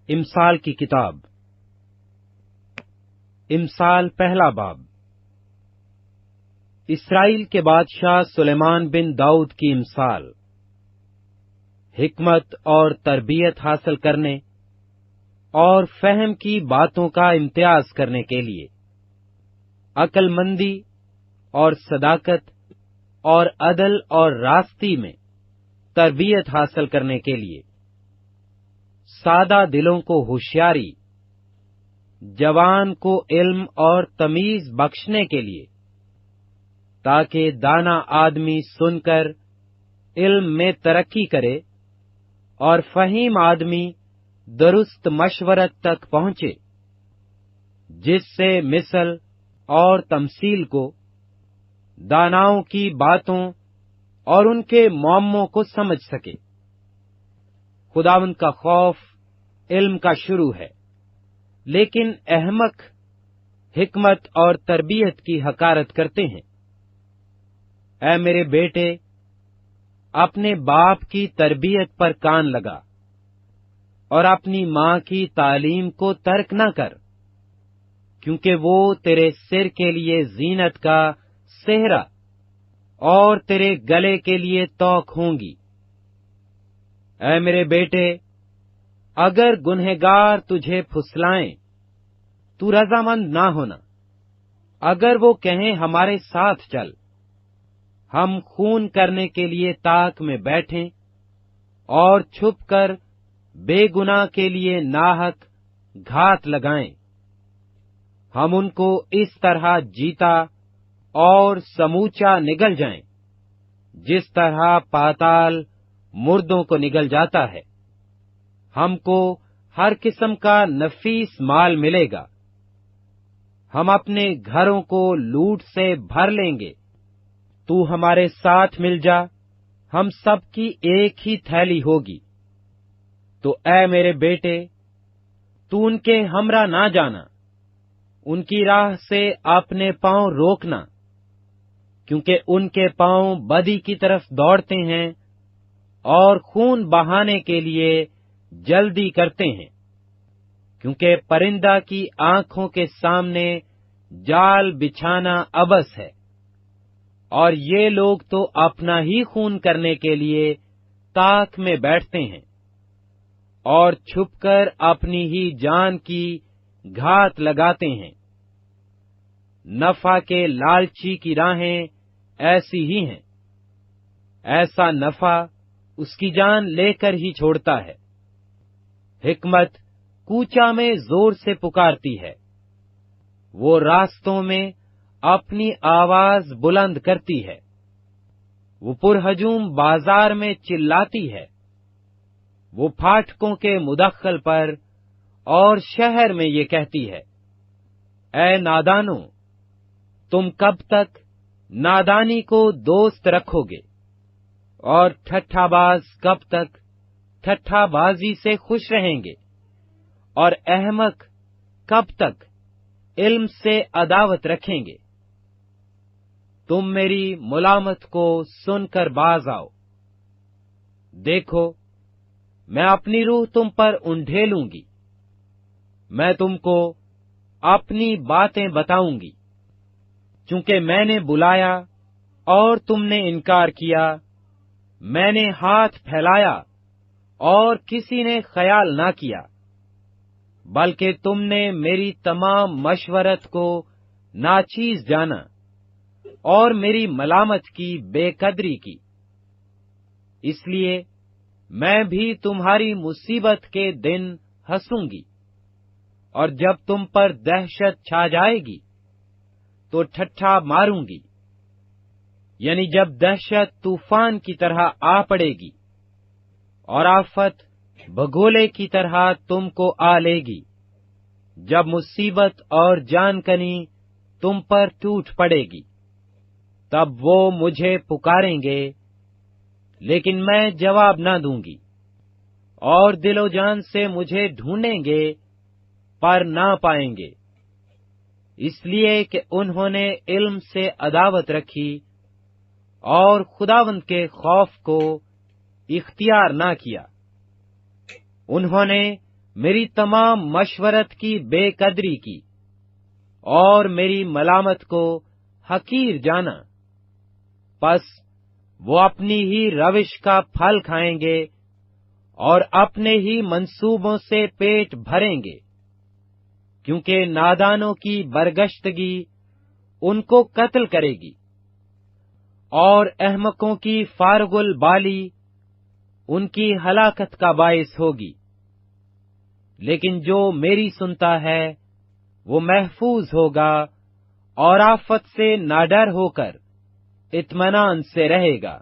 امثال کی کتاب امثال پہلا باب اسرائیل کے بادشاہ سلیمان بن داؤد کی امثال حکمت اور تربیت حاصل کرنے اور فہم کی باتوں کا امتیاز کرنے کے لیے، عقل مندی اور صداقت اور عدل اور راستی میں تربیت حاصل کرنے کے لیے، سادہ دلوں کو ہوشیاری، جوان کو علم اور تمیز بخشنے کے لیے، تاکہ دانا آدمی سن کر علم میں ترقی کرے اور فہیم آدمی درست مشورت تک پہنچے، جس سے مثل اور تمثیل کو، داناؤں کی باتوں اور ان کے معموں کو سمجھ سکے۔ خداوند کا خوف علم کا شروع ہے، لیکن احمق حکمت اور تربیت کی حقارت کرتے ہیں۔ اے میرے بیٹے، اپنے باپ کی تربیت پر کان لگا اور اپنی ماں کی تعلیم کو ترک نہ کر، کیونکہ وہ تیرے سر کے لیے زینت کا سہرا اور تیرے گلے کے لیے توق ہوں گی۔ اے میرے بیٹے، اگر گنہگار تجھے پھسلائیں تو رضامند نہ ہونا۔ اگر وہ کہیں ہمارے ساتھ چل، ہم خون کرنے کے لیے طاق میں بیٹھیں اور چھپ کر بے گناہ کے لیے ناحق گھات لگائیں، ہم ان کو اس طرح جیتا اور سموچا نگل جائیں جس طرح پاتال مردوں کو نگل جاتا ہے۔ ہم کو ہر قسم کا نفیس مال ملے گا، ہم اپنے گھروں کو لوٹ سے بھر لیں گے۔ تو ہمارے ساتھ مل جا، ہم سب کی ایک ہی تھیلی ہوگی۔ تو اے میرے بیٹے، تو ان کے ہمراہ نہ جانا، ان کی راہ سے اپنے پاؤں روکنا، کیونکہ ان کے پاؤں بدی کی طرف دوڑتے ہیں اور خون بہانے کے لیے جلدی کرتے ہیں، کیونکہ پرندہ کی آنکھوں کے سامنے جال بچھانا عبث ہے، اور یہ لوگ تو اپنا ہی خون کرنے کے لیے طاق میں بیٹھتے ہیں اور چھپ کر اپنی ہی جان کی گھات لگاتے ہیں۔ نفع کے لالچی کی راہیں ایسی ہی ہیں، ایسا نفع اس کی جان لے کر ہی چھوڑتا ہے۔ حکمت کوچا میں زور سے پکارتی ہے، وہ راستوں میں اپنی آواز بلند کرتی ہے، وہ پرہجوم بازار میں چلاتی ہے، وہ پھاٹکوں کے مدخل پر اور شہر میں یہ کہتی ہے، اے نادانو، تم کب تک نادانی کو دوست رکھو گے، اور ٹھٹھا باز کب تک ٹھٹھا بازی سے خوش رہیں گے، اور احمق کب تک علم سے عداوت رکھیں گے۔ تم میری ملامت کو سن کر باز آؤ، دیکھو میں اپنی روح تم پر انڈھیلوں گی، میں تم کو اپنی باتیں بتاؤں گی، چونکہ میں نے بلایا اور تم نے انکار کیا، میں نے ہاتھ پھیلایا اور کسی نے خیال نہ کیا، بلکہ تم نے میری تمام مشورت کو ناچیز جانا اور میری ملامت کی بے قدری کی۔ اس لیے میں بھی تمہاری مصیبت کے دن ہنسوں گی، اور جب تم پر دہشت چھا جائے گی تو ٹھٹھا ماروں گی، یعنی جب دہشت طوفان کی طرح آ پڑے گی اور آفت بگولے کی طرح تم کو آ لے گی، جب مصیبت اور جان کنی تم پر ٹوٹ پڑے گی، تب وہ مجھے پکاریں گے لیکن میں جواب نہ دوں گی، اور دل و جان سے مجھے ڈھونڈیں گے پر نہ پائیں گے، اس لیے کہ انہوں نے علم سے عداوت رکھی اور خداوند کے خوف کو اختیار نہ کیا۔ انہوں نے میری تمام مشورت کی بے قدری کی اور میری ملامت کو حقیر جانا، پس وہ اپنی ہی روش کا پھل کھائیں گے اور اپنے ہی منصوبوں سے پیٹ بھریں گے، کیونکہ نادانوں کی برگشتگی ان کو قتل کرے گی اور احمقوں کی فارغ البالی ان کی ہلاکت کا باعث ہوگی۔ لیکن جو میری سنتا ہے وہ محفوظ ہوگا اور آفت سے ناڈر ہو کر اطمینان سے رہے گا۔